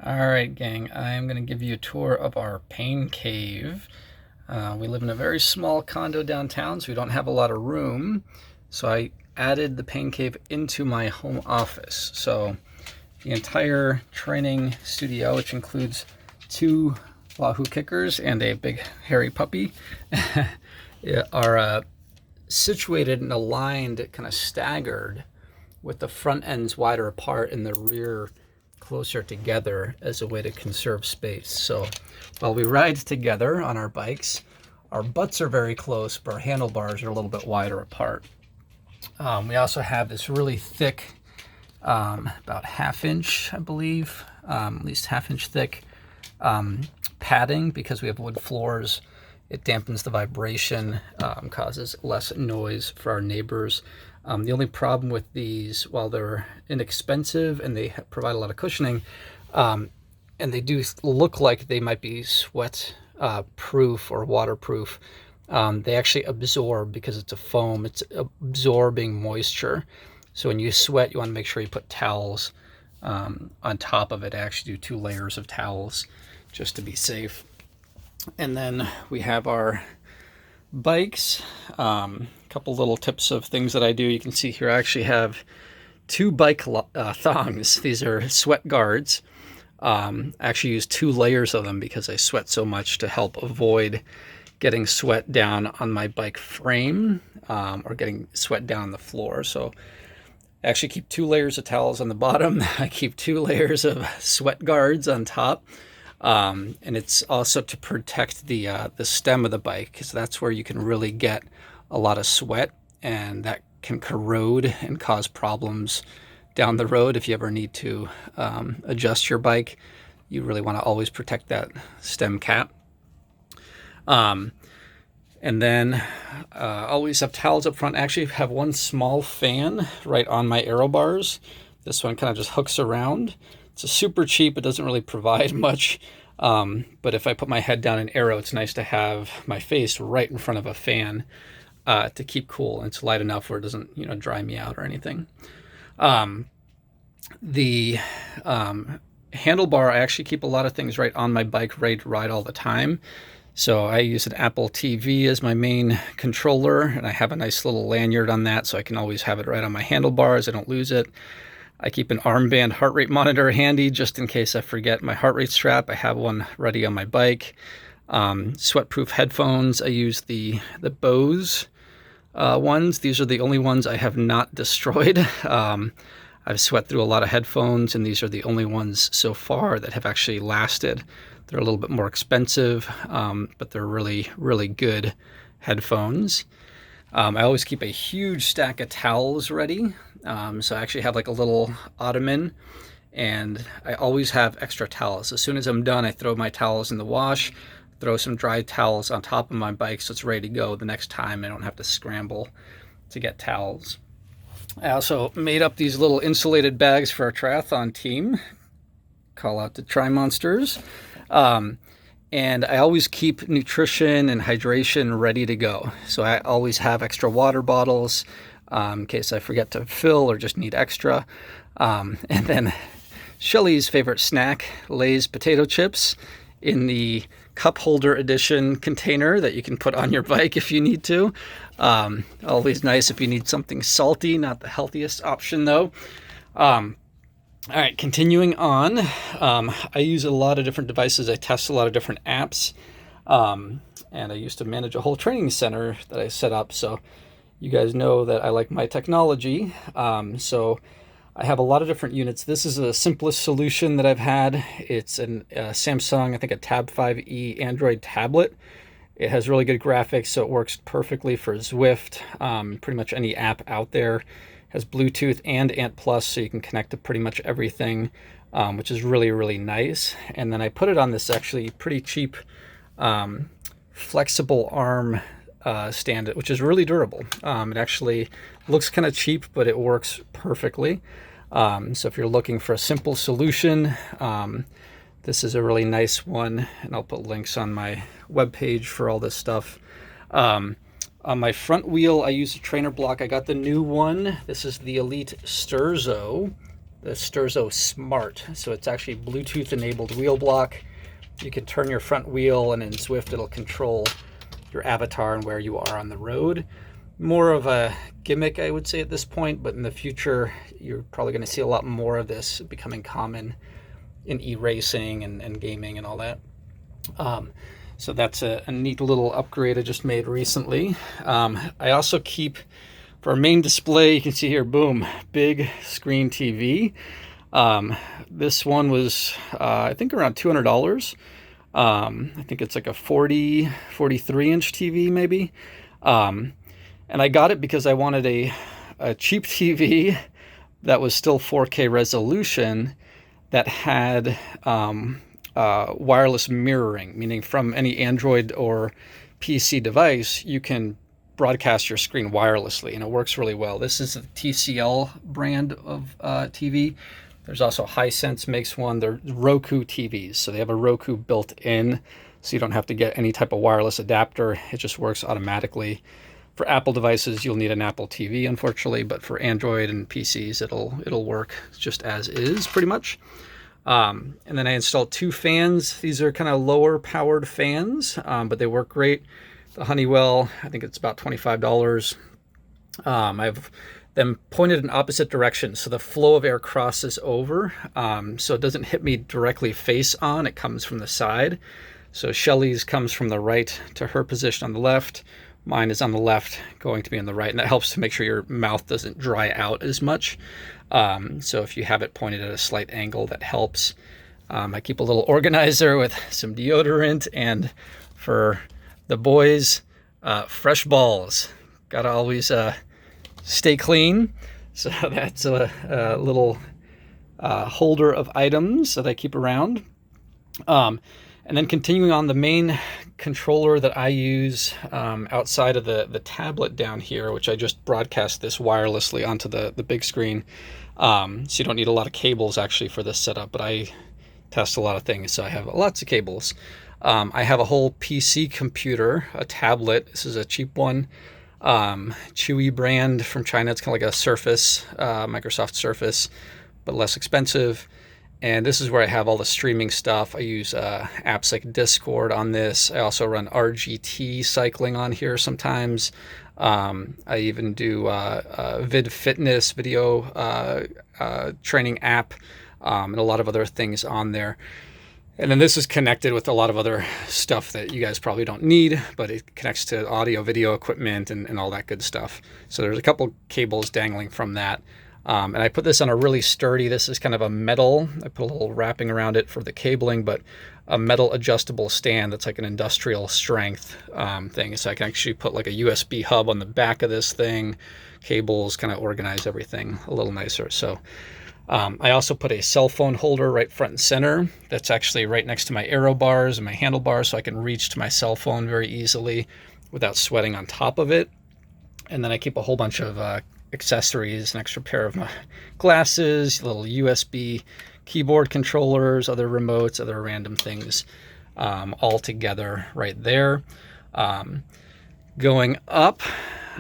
All right, gang, I'm going to give you a tour of our pain cave. We live in a very small condo downtown, so we don't have a lot of room. So I added the pain cave into my home office. So the entire training studio, which includes 2 Wahoo kickers and a big hairy puppy, are situated and aligned, kind of staggered, with the front ends wider apart and the rear closer together as a way to conserve space. So while we ride together on our bikes, our butts are very close, but our handlebars are a little bit wider apart. We also have this really thick, about 1/2 inch, I believe, at least 1/2 inch thick padding. Because we have wood floors, it dampens the vibration, causes less noise for our neighbors. The only problem with these, while they're inexpensive and they provide a lot of cushioning, and they do look like they might be sweat proof or waterproof, they actually absorb, because it's a foam, it's absorbing moisture. So when you sweat, you want to make sure you put towels on top of it. I actually do 2 layers of towels just to be safe. And then we have our bikes. Couple little tips of things that I do. You can see here I actually have 2 bike thongs. These are sweat guards. I actually use 2 layers of them because I sweat so much, to help avoid getting sweat down on my bike frame, or getting sweat down on the floor. So I actually keep 2 layers of towels on the bottom. I keep 2 layers of sweat guards on top. And it's also to protect the stem of the bike, because that's where you can really get a lot of sweat, and that can corrode and cause problems down the road. If you ever need to adjust your bike, you really want to always protect that stem cap. And then always have towels up front. I actually have 1 small fan right on my aero bars. This one kind of just hooks around. It's super cheap. It doesn't really provide much. But if I put my head down in aero, it's nice to have my face right in front of a fan to keep cool, and it's light enough where it doesn't, dry me out or anything. The handlebar, I actually keep a lot of things right on my bike, ready to ride all the time. So I use an Apple TV as my main controller, and I have a nice little lanyard on that, so I can always have it right on my handlebars. I don't lose it. I keep an armband heart rate monitor handy just in case I forget my heart rate strap. I have one ready on my bike. Sweatproof headphones. I use the Bose ones. These are the only ones I have not destroyed. I've sweat through a lot of headphones, and these are the only ones so far that have actually lasted. They're a little bit more expensive, but they're really, really good headphones. I always keep a huge stack of towels ready. So I actually have like a little ottoman, and I always have extra towels. As soon as I'm done, I throw my towels in the wash, throw some dry towels on top of my bike so it's ready to go the next time. I don't have to scramble to get towels. I also made up these little insulated bags for our triathlon team. Call out to Tri-Monsters. And I always keep nutrition and hydration ready to go. So I always have extra water bottles in case I forget to fill or just need extra. And then Shelly's favorite snack, Lay's potato chips, in the cup holder edition container that you can put on your bike if you need to. Always nice if you need something salty, not the healthiest option though. All right, continuing on, I use a lot of different devices. I test a lot of different apps, and I used to manage a whole training center that I set up. So you guys know that I like my technology. So I have a lot of different units. This is the simplest solution that I've had. It's a Samsung, I think a Tab 5e Android tablet. It has really good graphics, so it works perfectly for Zwift, pretty much any app out there. Has Bluetooth and Ant Plus, so you can connect to pretty much everything, which is really, really nice. And then I put it on this actually pretty cheap flexible arm stand, which is really durable. It actually looks kind of cheap, but it works perfectly. So if you're looking for a simple solution, this is a really nice one, and I'll put links on my webpage for all this stuff. On my front wheel, I use a trainer block. I got the new one. This is the Elite Sturzo. the Sturzo Smart. So it's actually Bluetooth enabled wheel block. You can turn your front wheel, and in Zwift it'll control your avatar and where you are on the road. More of a gimmick, I would say, at this point, but in the future you're probably going to see a lot more of this becoming common in e-racing and gaming and all that. So that's a neat little upgrade I just made recently. I also keep, for our main display, you can see here, boom, big screen TV. This one was, I think, around $200. I think it's like a 43-inch TV maybe. And I got it because I wanted a cheap TV that was still 4K resolution that had wireless mirroring, meaning from any Android or PC device, you can broadcast your screen wirelessly, and it works really well. This is a TCL brand of TV. There's also Hisense makes one. They're Roku TVs, so they have a Roku built in, so you don't have to get any type of wireless adapter. It just works automatically. For Apple devices, you'll need an Apple TV, unfortunately, but for Android and PCs, it'll work just as is, pretty much. And then I installed 2 fans. These are kind of lower powered fans, but they work great. The Honeywell, I think it's about $25. I've them pointed in opposite directions, so the flow of air crosses over, so it doesn't hit me directly face on. It comes from the side. So Shelly's comes from the right to her position on the left. Mine is on the left, going to be on the right, and that helps to make sure your mouth doesn't dry out as much. So if you have it pointed at a slight angle, that helps. I keep a little organizer with some deodorant, and for the boys, fresh balls. Gotta always stay clean. So that's a little holder of items that I keep around. And then continuing on, the main controller that I use outside of the tablet down here, which I just broadcast this wirelessly onto the big screen. So you don't need a lot of cables actually for this setup, but I test a lot of things, so I have lots of cables. I have a whole PC computer, a tablet. This is a cheap one. Chewy brand from China. It's kind of like a Surface, Microsoft Surface, but less expensive. And this is where I have all the streaming stuff. I use apps like Discord on this. I also run RGT Cycling on here sometimes. I even do Vid Fitness video training app, and a lot of other things on there. And then this is connected with a lot of other stuff that you guys probably don't need, but it connects to audio, video equipment, and all that good stuff. So there's a couple cables dangling from that. And I put this on a really sturdy, this is kind of a metal, I put a little wrapping around it for the cabling, but a metal adjustable stand that's like an industrial strength thing. So I can actually put like a USB hub on the back of this thing, cables, kind of organize everything a little nicer. So I also put a cell phone holder right front and center that's actually right next to my aero bars and my handlebars, so I can reach to my cell phone very easily without sweating on top of it. And then I keep a whole bunch of accessories, an extra pair of my glasses, little USB keyboard controllers, other remotes, other random things, all together right there. Going up,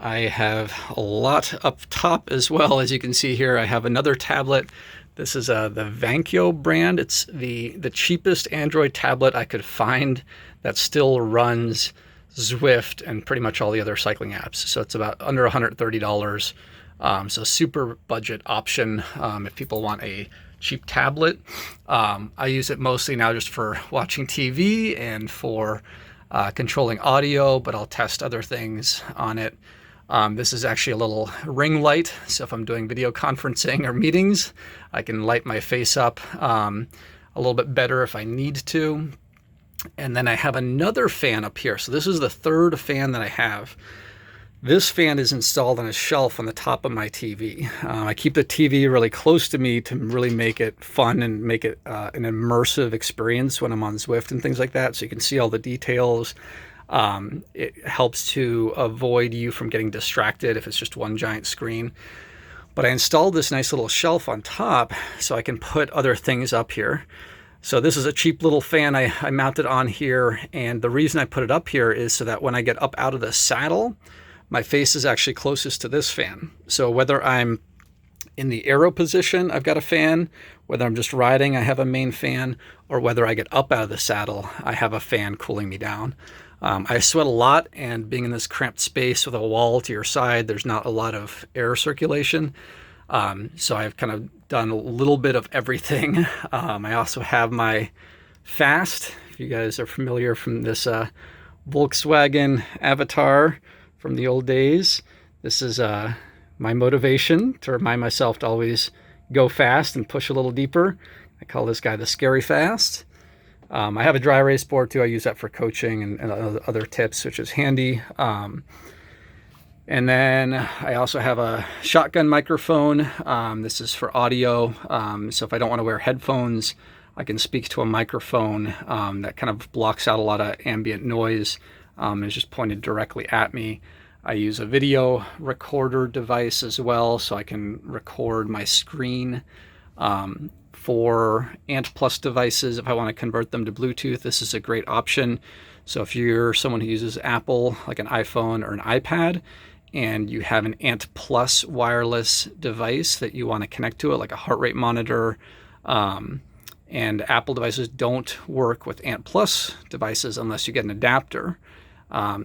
I have a lot up top as well. As you can see here, I have another tablet. This is the Vankyo brand. It's the cheapest Android tablet I could find that still runs Zwift and pretty much all the other cycling apps. So it's about under $130. So super budget option if people want a cheap tablet. I use it mostly now just for watching TV and for controlling audio, but I'll test other things on it. This is actually a little ring light, so if I'm doing video conferencing or meetings, I can light my face up a little bit better if I need to. And then I have another fan up here. So this is the third fan that I have. This fan is installed on a shelf on the top of my TV. I keep the TV really close to me to really make it fun and make it an immersive experience when I'm on Zwift and things like that, so you can see all the details. It helps to avoid you from getting distracted if it's just one giant screen. But I installed this nice little shelf on top so I can put other things up here. So this is a cheap little fan I mounted on here, and the reason I put it up here is so that when I get up out of the saddle, my face is actually closest to this fan. So whether I'm In the aero position, I've got a fan. Whether I'm just riding, I have a main fan, or whether I get up out of the saddle, I have a fan cooling me down. I sweat a lot, and being in this cramped space with a wall to your side, there's not a lot of air circulation. So I've kind of done a little bit of everything. I also have my Fast, if you guys are familiar from this Volkswagen Avatar from the old days. This is my motivation to remind myself to always go fast and push a little deeper. I call this guy the Scary Fast. I have a dry erase board too. I use that for coaching and other tips, which is handy. And then I also have a shotgun microphone. This is for audio. So if I don't want to wear headphones, I can speak to a microphone that kind of blocks out a lot of ambient noise. It's just pointed directly at me. I use a video recorder device as well, so I can record my screen. For Ant Plus devices, if I want to convert them to Bluetooth, this is a great option. So if you're someone who uses Apple, like an iPhone or an iPad, and you have an Ant Plus wireless device that you want to connect to it, like a heart rate monitor, and Apple devices don't work with Ant Plus devices unless you get an adapter.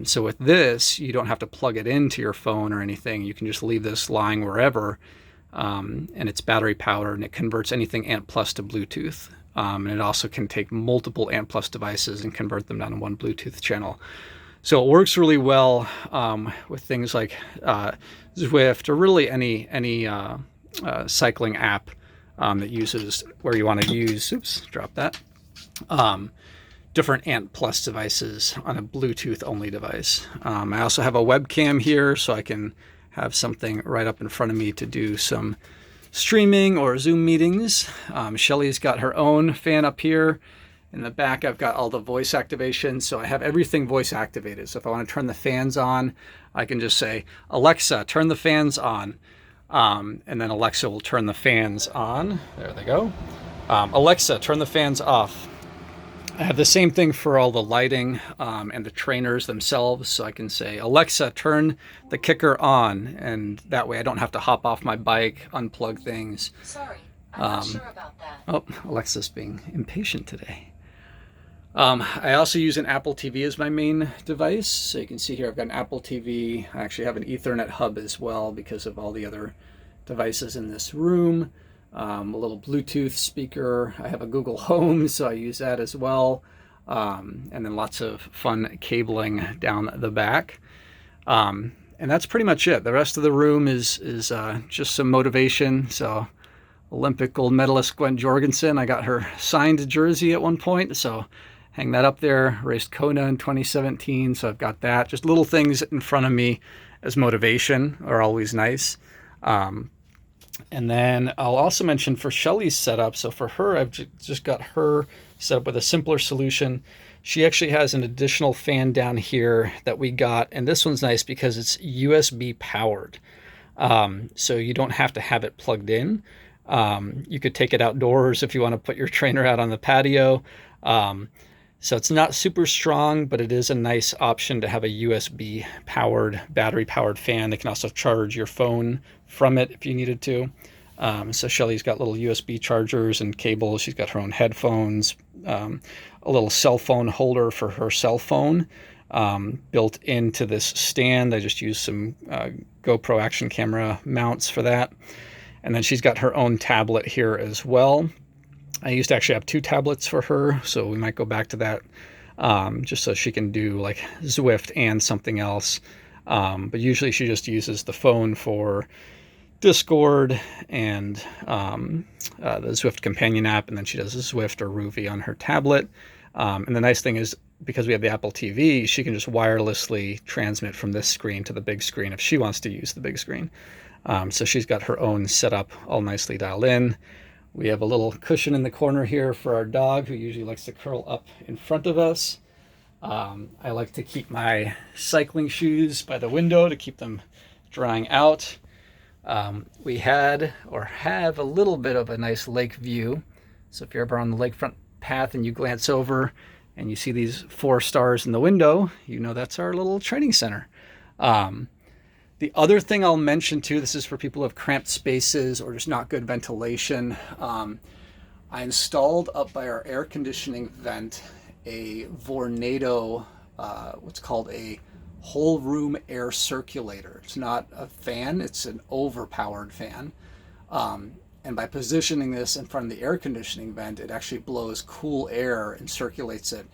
So with this, you don't have to plug it into your phone or anything. You can just leave this lying wherever, and it's battery powered, and it converts anything Ant Plus to Bluetooth. And it also can take multiple Ant Plus devices and convert them down to one Bluetooth channel. So it works really well with things like Zwift, or really any cycling app that uses, where you want to use, different Ant Plus devices on a Bluetooth only device. I also have a webcam here, so I can have something right up in front of me to do some streaming or Zoom meetings. Shelly's got her own fan up here. In the back, I've got all the voice activation, so I have everything voice activated. So if I want to turn the fans on, I can just say, Alexa, turn the fans on. And then Alexa will turn the fans on. There they go. Alexa, turn the fans off. I have the same thing for all the lighting and the trainers themselves. So I can say, Alexa, turn the kicker on. And that way I don't have to hop off my bike, unplug things. Sorry, I'm not sure about that. Oh, Alexa's being impatient today. I also use an Apple TV as my main device. So you can see here I've got an Apple TV. I actually have an Ethernet hub as well because of all the other devices in this room. A little Bluetooth speaker. I have a Google Home, so I use that as well. And then lots of fun cabling down the back. And that's pretty much it. The rest of the room is just some motivation. So Olympic gold medalist Gwen Jorgensen, I got her signed jersey at one point, so hang that up there. Raced Kona in 2017, so I've got that. Just little things in front of me as motivation are always nice. And then I'll also mention for Shelly's setup, so for her, I've just got her set up with a simpler solution. She actually has an additional fan down here that we got, and this one's nice because it's USB powered. So you don't have to have it plugged in. You could take it outdoors if you want to put your trainer out on the patio. So it's not super strong, but it is a nice option to have a USB powered, battery powered fan. They can also charge your phone from it if you needed to. So Shelly's got little USB chargers and cables. She's got her own headphones, a little cell phone holder for her cell phone built into this stand. I just used some GoPro action camera mounts for that. And then she's got her own tablet here as well. I used to actually have two tablets for her, so we might go back to that just so she can do like Zwift and something else. But usually she just uses the phone for Discord and the Zwift companion app, and then she does Zwift or Rouvy on her tablet. And the nice thing is, because we have the Apple TV, she can just wirelessly transmit from this screen to the big screen if she wants to use the big screen. So she's got her own setup all nicely dialed in. We have a little cushion in the corner here for our dog, who usually likes to curl up in front of us. I like to keep my cycling shoes by the window to keep them drying out. We had or have a little bit of a nice lake view. So if you're ever on the lakefront path and you glance over and you see these 4 stars in the window, you know that's our little training center. The other thing I'll mention too, this is for people who have cramped spaces or just not good ventilation. I installed up by our air conditioning vent a Vornado, what's called a whole room air circulator. It's not a fan, it's an overpowered fan. And by positioning this in front of the air conditioning vent, it actually blows cool air and circulates it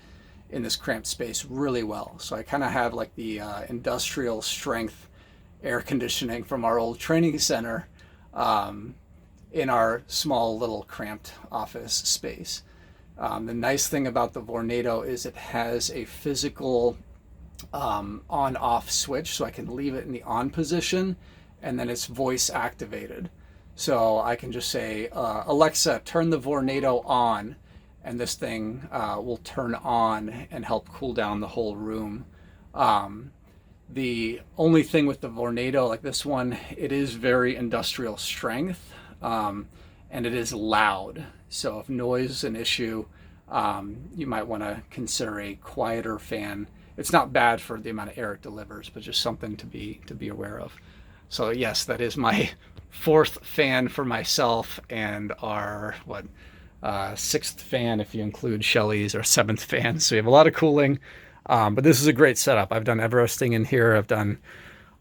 in this cramped space really well. So I kind of have like the industrial strength air conditioning from our old training center in our small little cramped office space. The nice thing about the Vornado is it has a physical on-off switch, so I can leave it in the on position and then it's voice activated. So I can just say, Alexa, turn the Vornado on, and this thing will turn on and help cool down the whole room. The only thing with the Vornado, like this one, it is very industrial strength, and it is loud. So if noise is an issue, you might want to consider a quieter fan. It's not bad for the amount of air it delivers, but just something to be aware of. So yes, that is my fourth fan for myself, and our sixth fan if you include Shelly's, or seventh fan. So we have a lot of cooling. But this is a great setup. I've done Everesting in here. I've done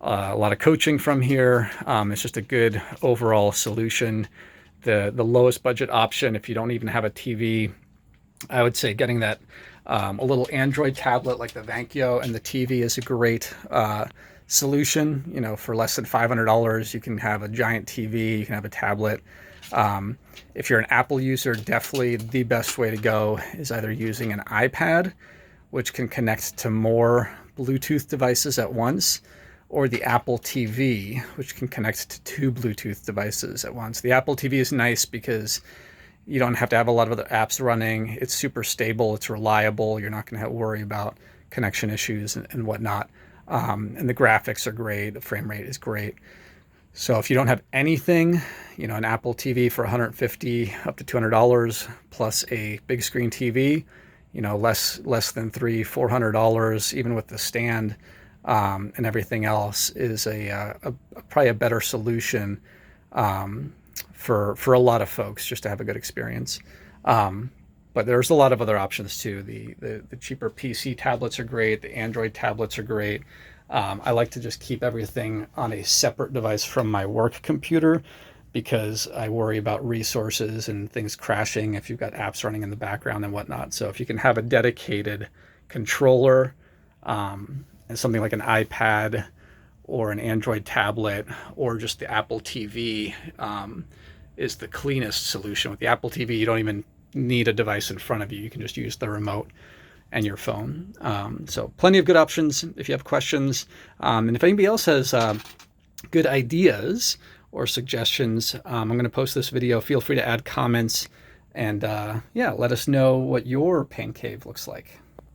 a lot of coaching from here. It's just a good overall solution. The lowest budget option, if you don't even have a TV, I would say getting that a little Android tablet like the Vankyo and the TV is a great solution. You know, for less than $500, you can have a giant TV, you can have a tablet. If you're an Apple user, definitely the best way to go is either using an iPad, which can connect to more Bluetooth devices at once, or the Apple TV, which can connect to 2 Bluetooth devices at once. The Apple TV is nice because you don't have to have a lot of other apps running. It's super stable, it's reliable, you're not going to have to worry about connection issues and whatnot. And the graphics are great, the frame rate is great. So if you don't have anything, you know, an Apple TV for $150 up to $200 plus a big screen TV, you know, less than $300-400, even with the stand and everything else, is probably a better solution for a lot of folks just to have a good experience. But there's a lot of other options too. The cheaper PC tablets are great. The Android tablets are great. I like to just keep everything on a separate device from my work computer, because I worry about resources and things crashing if you've got apps running in the background and whatnot. So if you can have a dedicated controller and something like an iPad or an Android tablet or just the Apple TV is the cleanest solution. With the Apple TV, you don't even need a device in front of you. You can just use the remote and your phone. So plenty of good options if you have questions. And if anybody else has good ideas or suggestions, I'm going to post this video. Feel free to add comments and let us know what your pain cave looks like.